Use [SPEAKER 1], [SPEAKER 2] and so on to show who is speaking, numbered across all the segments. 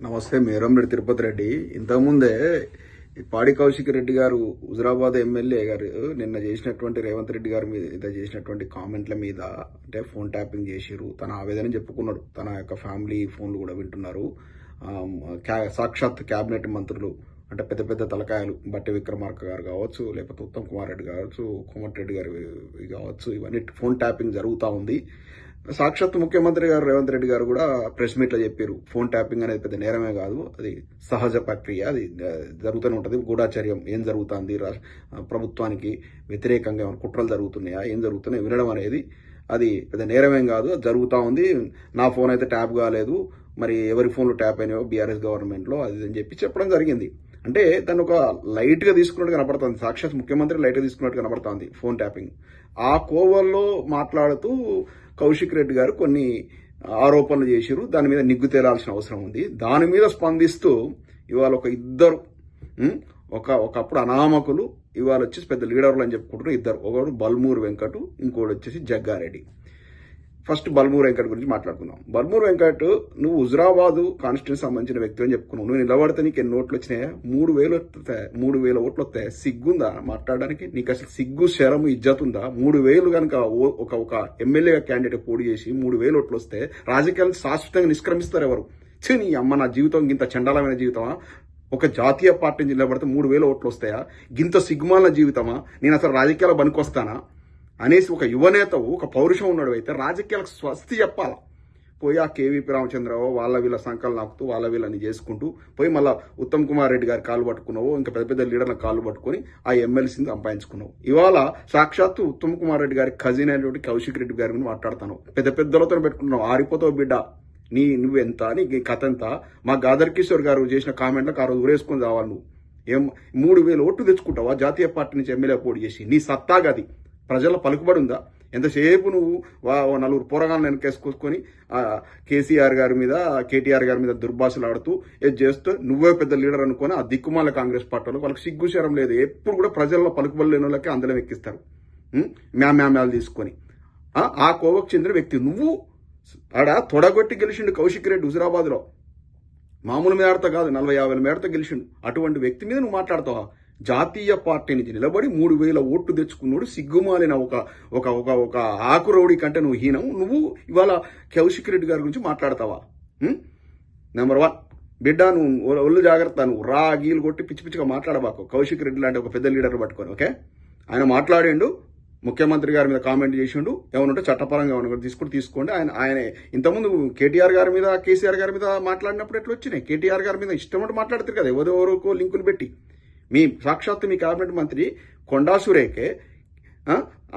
[SPEAKER 1] నమస్తే. మేరంరెడ్డి తిరుపతి రెడ్డి. ఇంతకుముందే పాడి కౌశిక్ రెడ్డి గారు హుజరాబాద్ ఎమ్మెల్యే గారు నిన్న చేసినటువంటి రేవంత్ రెడ్డి గారి మీద చేసినటువంటి కామెంట్ల మీద అంటే ఫోన్ ట్యాపింగ్ చేసిరు. తన ఆవేదన చెప్పుకున్నాడు. తన యొక్క ఫ్యామిలీ ఫోన్లు కూడా వింటున్నారు. సాక్షాత్ కేబినెట్ మంత్రులు అంటే పెద్ద పెద్ద తలకాయలు బట్టి విక్రమార్క గారు కావచ్చు, లేకపోతే ఉత్తమ్ కుమార్ రెడ్డి కావచ్చు, కోమటిరెడ్డి గారు కావచ్చు, ఇవన్నీ ఫోన్ ట్యాపింగ్ జరుగుతూ ఉంది. సాక్షాత్ ముఖ్యమంత్రి గారు రేవంత్ రెడ్డి గారు కూడా ప్రెస్ మీట్ లో చెప్పారు, ఫోన్ ట్యాపింగ్ అనేది పెద్ద నేరమే కాదు, అది సహజ ప్రక్రియ, అది జరుగుతూనే ఉంటది. గూఢాచర్యం ఏం జరుగుతుంది, ప్రభుత్వానికి వ్యతిరేకంగా ఏమైనా కుట్రలు జరుగుతున్నాయా, ఏం జరుగుతున్నాయి వినడం అనేది అది పెద్ద నేరమేం కాదు, అది జరుగుతూ ఉంది. నా ఫోన్ అయితే ట్యాప్ కాలేదు, మరి ఎవరి ఫోన్లు ట్యాప్ అయినాయో బీఆర్ఎస్ గవర్నమెంట్ లో అది అని చెప్పి చెప్పడం జరిగింది. అంటే దాన్ని ఒక లైట్ గా తీసుకున్నట్టు కనబడుతుంది. సాక్షాత్ ముఖ్యమంత్రి లైట్ గా తీసుకున్నట్టు కనబడుతుంది ఫోన్ ట్యాపింగ్. ఆ కోవల్లో మాట్లాడుతూ కౌశిక్ రెడ్డి గారు కొన్ని ఆరోపణలు చేశారు. దాని మీద నిగ్గు తేలాల్సిన అవసరం ఉంది. దాని మీద స్పందిస్తూ ఇవాళ ఒక ఇద్దరు ఒకప్పుడు అనామకులు ఇవాళ వచ్చేసి పెద్ద లీడర్లు అని చెప్పుకుంటారు ఇద్దరు. ఒకడు బల్మూరు వెంకట్, ఇంకోటి వచ్చేసి జగ్గారెడ్డి. ఫస్ట్ బల్మూరు వెంకట్ గురించి మాట్లాడుకుందాం. బల్మూరు వెంకట్, నువ్వు హుజరాబాద్ కాన్స్టిట్యూన్సీ సంబంధించిన వ్యక్తి అని చెప్పుకున్నావు. నువ్వు నిలబడితే నీకు ఎన్ని ఓట్లు వచ్చినాయా? 3,000 వస్తాయి. 3,000 ఓట్లు వస్తాయి. సిగ్గుందా మాట్లాడడానికి? నీకు అసలు సిగ్గు, శరము, ఇజ్జత్ ఉందా? 3,000 కనుక ఒక ఎమ్మెల్యే క్యాండిడేట్ పోటీ చేసి 3,000 ఓట్లు వస్తే రాజకీయాలకు శాశ్వతంగా నిష్క్రమిస్తారు ఎవరు? నీ అమ్మ, నా జీవితం ఇంత చండాలమైన జీవితమా? ఒక జాతీయ పార్టీ నిలబడితే 3,000 ఓట్లు వస్తాయా? గింత సిగ్గుమాల జీవితమా? నేను అసలు రాజకీయాల పనికొస్తానా అనేసి ఒక యువనేతవు, ఒక పౌరుషం ఉన్నాడు అయితే రాజకీయాలకు స్వస్తి చెప్పాలా? పోయి ఆ కేవీపీ రామచంద్రరావు వాళ్ళ వీళ్ళ సంకలు నాకుతూ వాళ్ళ వీళ్ళని చేసుకుంటూ పోయి మళ్ళా ఉత్తమ్ కుమార్ రెడ్డి గారి కాళ్ళు పట్టుకున్నావు, ఇంకా పెద్ద పెద్ద లీడర్ల కాళ్ళు పట్టుకుని ఆ ఎమ్మెల్సీని సంపాదించుకున్నావు. ఇవాళ సాక్షాత్తు ఉత్తమ్ కుమార్ రెడ్డి గారి కజిన్ అయినటువంటి కౌశిక్ రెడ్డి గారి మీద మాట్లాడతాను. పెద్ద పెద్దలతో పెట్టుకున్నావు. ఆరిపోతావు బిడ్డ. నువ్వెంత, నీ కథ ఎంత? మా గాదర్ కిషోర్ గారు చేసిన కామెంట్లకు ఆ రోజు ఊరేసుకొని రావాలి. నువ్వు ఏం 3,000 ఓట్లు తెచ్చుకుంటావా జాతీయ పార్టీ నుంచి ఎమ్మెల్యే పోటీ చేసి? నీ సత్తాగది ప్రజల పలుకుబడి ఉందా? ఎంతసేపు నువ్వు నలుగురు పోరగాలను వెనకేసుకొని కేసీఆర్ గారి మీద, కేటీఆర్ గారి మీద దుర్భాషలు ఆడుతూ ఇది చేస్తూ నువ్వే పెద్ద లీడర్ అనుకుని ఆ దిక్కుమాల కాంగ్రెస్ పార్టీలో వాళ్ళకి సిగ్గుశరం లేదు. ఎప్పుడు కూడా ప్రజల్లో పలుకుబడి లేని వాళ్ళకి అందరం ఎక్కిస్తారు మ్యామ్యాలు తీసుకొని. ఆ కోవకు చెందిన వ్యక్తి నువ్వు. ఆడ తొడగొట్టి గెలిచిండు కౌశిక్ రెడ్డి హుజరాబాద్ లో. మామూలు మేడతో కాదు, 40-50 మేడతో గెలిచిండు. అటువంటి వ్యక్తి మీద నువ్వు మాట్లాడతావా? జాతీయ పార్టీ నుంచి నిలబడి 3,000 ఓట్లు తెచ్చుకున్నాడు సిగ్గుమాలిన ఒక ఆకురౌడి కంటే నువ్వు హీనం. నువ్వు ఇవాళ కౌశిక్ రెడ్డి గారి గురించి మాట్లాడతావా? నెంబర్ 1 బిడ్డ, నువ్వు ఒళ్ళు జాగ్రత్త. నువ్వు గీలు కొట్టి పిచ్చి పిచ్చిగా మాట్లాడబాకు. కౌశిక్ రెడ్డి లాంటి ఒక పెద్ద లీడర్ పట్టుకొని. ఓకే, ఆయన మాట్లాడిండు, ముఖ్యమంత్రి గారి మీద కామెంట్ చేసిండు. ఏమనుంటే చట్టపరంగా ఏమన్నా తీసుకోండి. ఆయన ఇంతకుముందు కేటీఆర్ గారి మీద, కేసీఆర్ గారి మీద మాట్లాడినప్పుడు ఎట్లా వచ్చినాయి? కేటీఆర్ గారి మీద ఇష్టమంటే మాట్లాడతారు కదా, ఎవరెవరికో లింకులు పెట్టి. సాక్షాత్తు మీ కేబినెట్ మంత్రి కొండా సురేఖే,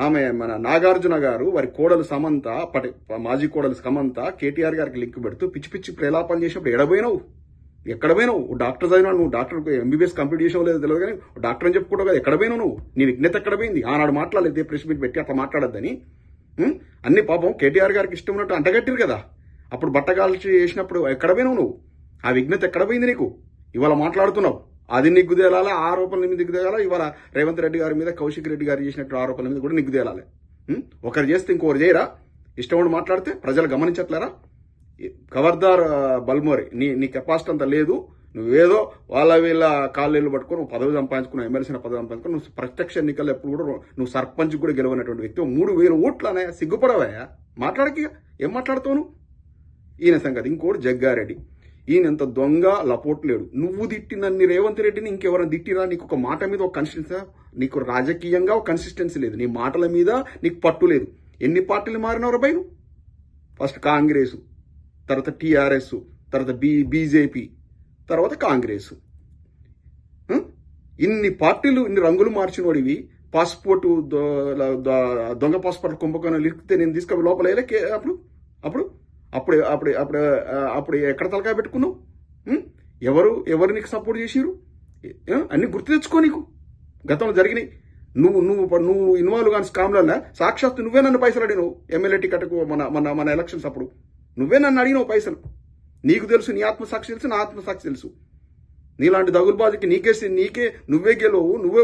[SPEAKER 1] ఆమె మన నాగార్జున గారు, వారి కోడలు సమంత, మాజీ కోడలు సమంత కేటీఆర్ గారికి లింక్ పెడుతూ పిచ్చి పిచ్చి ప్రలాపన చేసినప్పుడు ఎడబోయినావు? ఎక్కడ పోయినావు? డాక్టర్ చదివినావు. నువ్వు డాక్టర్ ఎంబీబీఎస్ కంప్లీట్ చేసావు లేదు తెలియదు, కానీ డాక్టర్ అని చెప్పుకోవడం కదా. ఎక్కడ పోయినావు నువ్వు? నీ విజ్ఞత ఎక్కడ పోయింది? ఆనాడు మాట్లాడలేదు, ప్రెస్ మీట్ పెట్టి అట్లా మాట్లాడద్దని. అన్ని పాపం కేటీఆర్ గారికి ఇష్టం ఉన్నట్టు అంటగట్టిరు కదా. అప్పుడు బట్టగాల్చి చేసినప్పుడు ఎక్కడ పోయినావు నువ్వు? ఆ విజ్ఞత ఎక్కడ పోయింది నీకు? ఇవాళ మాట్లాడుతున్నావు, అది నిగ్గుదేలాలి. ఆరోపణల మీద నిగ్గుదేలాలి. ఇవాళ రేవంత్ రెడ్డి గారి మీద, కౌశిక్ రెడ్డి గారు చేసినట్టు ఆరోపణల మీద కూడా నిగ్గుదేలాలి. ఒకరు చేస్తే ఇంకొకరు చేయరా? ఇష్టం మాట్లాడితే ప్రజలు గమనించట్లేరా? ఖబర్దార్ బల్మోరి, నీ కెపాసిటీ అంత లేదు. నువ్వేదో వాళ్ళ వీళ్ళ కాళ్ళు పట్టుకొని నువ్వు పదవి సంపాదించుకున్నావు, ఎమ్మెల్సీ పదవి సంపాదించుకుని నువ్వు ప్రత్యక్ష ఎన్నికలు ఎప్పుడు కూడా నువ్వు సర్పంచ్ కూడా గెలవనటువంటి వ్యక్తి. 3,000 ఓట్లు అనే సిగ్గుపడవా? మాట్లాడకి ఏం మాట్లాడుతావు నువ్వు? ఈయన సంగతి. ఇంకోటి జగ్గారెడ్డి, ఈయనంత దొంగ లపోట్లేడు. నువ్వు తిట్టినన్ని రేవంత్ రెడ్డిని ఇంకెవరైనా తిట్టిరా? నీకు ఒక మాట మీద ఒక కన్సిస్టెన్సీ, నీకు రాజకీయంగా ఒక కన్సిస్టెన్సీ లేదు, నీ మాటల మీద నీకు పట్టు లేదు. ఎన్ని పార్టీలు మారినవరు బై? ఫస్ట్ కాంగ్రెస్, తర్వాత టీఆర్ఎస్, తర్వాత బీజేపీ, తర్వాత కాంగ్రెస్. ఇన్ని పార్టీలు, ఇన్ని రంగులు మార్చిన వాడివి. పాస్పోర్టు దొంగ పాస్పోర్ట్ కుంభకోణం లిఖితే నేను తీసుకొని లోపల అప్పుడు అప్పుడు అప్పుడు అప్పుడు అప్పుడు అప్పుడు ఎక్కడ తలకాయ పెట్టుకున్నావు? ఎవరు నీకు సపోర్ట్ చేసిరు? అన్ని గుర్తు తెచ్చుకో. నీకు గతంలో జరిగినాయి. నువ్వు ఇన్వాల్వ్ కాని స్కామ్లన్నా సాక్షాత్తు నువ్వే నన్ను పైసలు అడిగినావు. ఎమ్మెల్యే టికెట్కు మన ఎలక్షన్స్ అప్పుడు నువ్వే నన్ను అడిగినావు పైసలు. నీకు తెలుసు, నీ ఆత్మసాక్షి తెలుసు, నా ఆత్మసాక్షి తెలుసు. నీలాంటి దగులుబాజుకి నువ్వే గెలవు. నువ్వే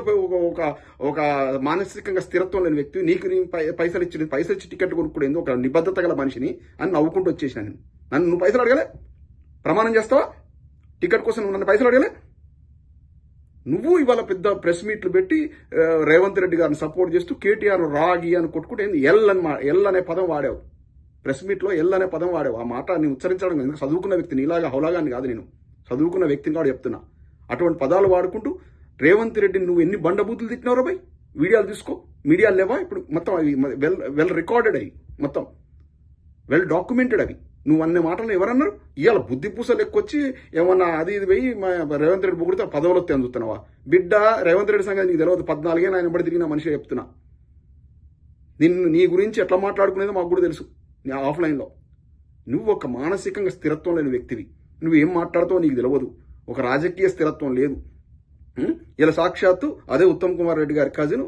[SPEAKER 1] ఒక మానసికంగా స్థిరత్వం లేని వ్యక్తి. నీకు పైసలు ఇచ్చి టికెట్ కొనుక్కునేందుకు ఒక నిబద్ధత గల మనిషిని అని నవ్వుకుంటూ వచ్చేసిన నేను. నువ్వు పైసలు అడగలే? ప్రమాణం చేస్తావా? టికెట్ కోసం నువ్వు నన్ను పైసలు అడగలే. నువ్వు ఇవాళ పెద్ద ప్రెస్ మీట్లు పెట్టి రేవంత్ రెడ్డి గారిని సపోర్ట్ చేస్తూ కేటీఆర్ రాగి అని కొట్టుకుంటే ఎల్ అనే పదం వాడావు. ప్రెస్ మీట్లో ఎల్ అనే పదం వాడావు. ఆ మాట నేను ఉచ్చరించడం ఎందుకు, చదువుకున్న వ్యక్తిని, ఇలాగా హౌలాగాని కాదు, నేను చదువుకున్న వ్యక్తిని కూడా చెప్తున్నా. అటువంటి పదాలు వాడుకుంటూ రేవంత్ రెడ్డిని నువ్వు ఎన్ని బండబూతులు తిట్టినావు బాయ్. వీడియోలు తీసుకో, మీడియాలు లేవా ఇప్పుడు? మొత్తం అవి వెల్ రికార్డెడ్, అవి మొత్తం వెల్ డాక్యుమెంటెడ్. అవి నువ్వు అన్ని మాటలు ఎవరన్నారు? ఇవాళ బుద్ధి పూసలు ఎక్కువచ్చి ఏమన్నా అది ఇది పోయి రేవంత్ రెడ్డి పొగిడితే పదవులు వస్తే అందుతున్నావా? బిడ్డ, రేవంత్ రెడ్డి సంగతి నీకు తెలియదు. 14 ఏళ్ళు ఆయన బడి తిరిగిన మనిషి చెప్తున్నా. నీ గురించి ఎట్లా మాట్లాడుకునేదో మాకు కూడా తెలుసు. ఆఫ్లైన్లో నువ్వు ఒక మానసికంగా స్థిరత్వం లేని వ్యక్తివి. నువ్వు ఏం మాట్లాడుతావో నీకు తెలియదు. ఒక రాజకీయ స్థిరత్వం లేదు. ఇలా సాక్షాత్తు అదే ఉత్తమ్ కుమార్ రెడ్డి గారి కజిన్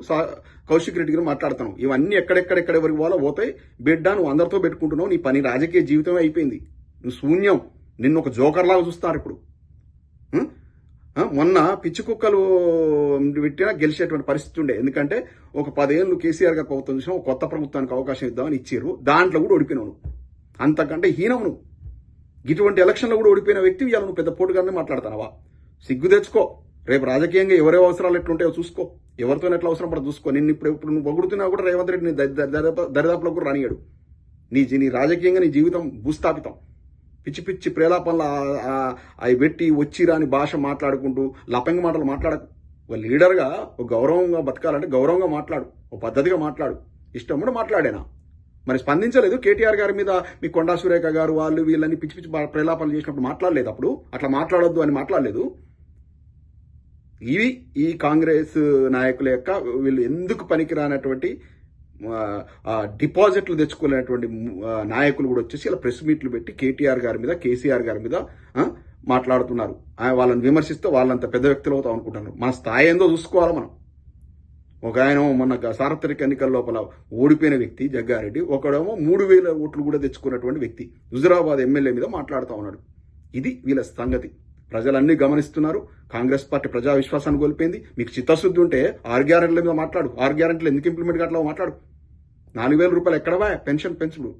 [SPEAKER 1] కౌశిక్ రెడ్డి గారు మాట్లాడుతాను. ఇవన్నీ ఎక్కడెక్కడెక్కడెవరికి పోవాలో పోతాయి. బిడ్డ, నువ్వు అందరితో పెట్టుకుంటున్నావు. నీ పని రాజకీయ జీవితమే అయిపోయింది. నువ్వు శూన్యం. నిన్ను ఒక జోకర్ లాగా చూస్తారు ఇప్పుడు. మొన్న పిచ్చి కుక్కలు పెట్టినా గెలిచేటువంటి పరిస్థితి ఉండే. ఎందుకంటే ఒక 10 ఏళ్ళు కేసీఆర్ గారు ప్రభుత్వం చూసినా ఒక కొత్త ప్రభుత్వానికి అవకాశం ఇద్దామని ఇచ్చారు. దాంట్లో కూడా ఓడిపోయినావు. అంతకంటే హీనం నువ్వు. ఇటువంటి ఎలక్షన్లో కూడా ఓడిపోయిన వ్యక్తి ఇవాళ నువ్వు పెద్ద పోటుగానే మాట్లాడుతున్నావా? సిగ్గు తెచ్చుకో. రేపు రాజకీయంగా ఎవరే అవసరాలు ఎట్లుంటాయో చూసుకో. ఎవరితో ఎట్లా అవసరం పడదు చూసుకో. ఇప్పుడు నువ్వు పొగుడుతున్నా కూడా రేవంత్ రెడ్డి దరిదాపులో కూడా రానియాడు. నీ రాజకీయంగా నీ జీవితం భూస్థాపితం. పిచ్చి పిచ్చి ప్రేలాపనలు అవి పెట్టి వచ్చి రాని భాష మాట్లాడుకుంటూ లపంగ మాటలు మాట్లాడకు. ఒక లీడర్గా ఒక గౌరవంగా బతకాలంటే గౌరవంగా మాట్లాడు, ఒక పద్ధతిగా మాట్లాడు. ఇష్టం కూడా మాట్లాడేనా? మరి స్పందించలేదు. కేటీఆర్ గారి మీద మీ కొండా సురేఖ గారు వాళ్ళు వీళ్ళని పిచ్చి పిచ్చి ప్రేలాపనలు చేసినప్పుడు మాట్లాడలేదు. అప్పుడు అట్లా మాట్లాడొద్దు అని మాట్లాడలేదు. ఈ కాంగ్రెస్ నాయకుల యొక్క వీళ్ళు ఎందుకు పనికిరానటువంటి డిపాజిట్లు తెచ్చుకోలేనటువంటి నాయకులు కూడా వచ్చేసి ఇలా ప్రెస్ మీట్లు పెట్టి కేటీఆర్ గారి మీద, కేసీఆర్ గారి మీద మాట్లాడుతున్నారు. వాళ్ళని విమర్శిస్తే వాళ్ళంత పెద్ద వ్యక్తులు అవుతాం అనుకుంటున్నారు. మన స్థాయి ఏందో చూసుకోవాలి మనం. ఒక ఆయన మన సార్వత్రిక ఎన్నికల లోపల ఓడిపోయిన వ్యక్తి జగ్గారెడ్డి, ఒకడేమో 3000 ఓట్లు కూడా తెచ్చుకున్నటువంటి వ్యక్తి హుజురాబాద్ ఎమ్మెల్యే మీద మాట్లాడుతూ ఉన్నాడు. ఇది వీళ్ళ సంగతి. ప్రజలన్నీ గమనిస్తున్నారు. కాంగ్రెస్ పార్టీ ప్రజా విశ్వాసాన్ని కోల్పోయింది. మీకు చిత్తశుద్ధి ఉంటే 6 గ్యారెంటీల మీద మాట్లాడు. 6 గ్యారెంటీలు ఎందుకు ఇంప్లిమెంట్ కావట్లేవో మాట్లాడు. 4000 రూపాయలు ఎక్కడవా పెన్షన్ పెంచుడు?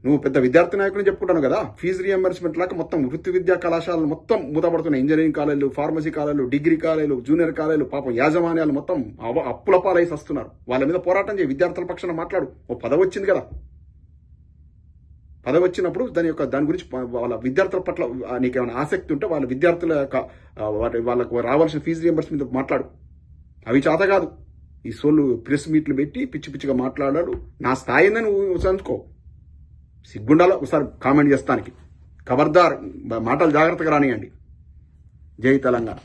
[SPEAKER 1] నువ్వు పెద్ద విద్యార్థి నాయకుని చెప్పుకుంటాను కదా. ఫీజు రియంబర్స్మెంట్ లాగా మొత్తం వృత్తి విద్యా కళాశాలలు మొత్తం మూతపడుతున్నాయి. ఇంజనీరింగ్ కాలేజీలు, ఫార్మసీ కాలేజీలు, డిగ్రీ కాలేజీలు, జూనియర్ కాలేజీలు, పాపం యాజమాన్యాలు మొత్తం అప్పుల పాలైసి వస్తున్నారు. వాళ్ళ మీద పోరాటం చేయి. విద్యార్థుల పక్షాన మాట్లాడు. ఓ పదవి వచ్చింది కదా. పదవి వచ్చినప్పుడు దాని గురించి వాళ్ళ విద్యార్థుల పట్ల నీకేమైనా ఆసక్తి ఉంటే వాళ్ళ విద్యార్థుల యొక్క వాళ్ళకు రావాల్సిన ఫీజు రియంబర్స్మెంట్ మీద మాట్లాడు. అవి చేత కాదు. ఈ సోళ్ళు ప్రెస్ మీట్లు పెట్టి పిచ్చి పిచ్చిగా మాట్లాడాడు. నా స్థాయిని నువ్వు సంచుకో. సిగ్గుండాలో ఒకసారి కామెంట్ చేస్తానికి. ఖబర్దార్, మాటలు జాగ్రత్తగా రానియండి. జై తెలంగాణ.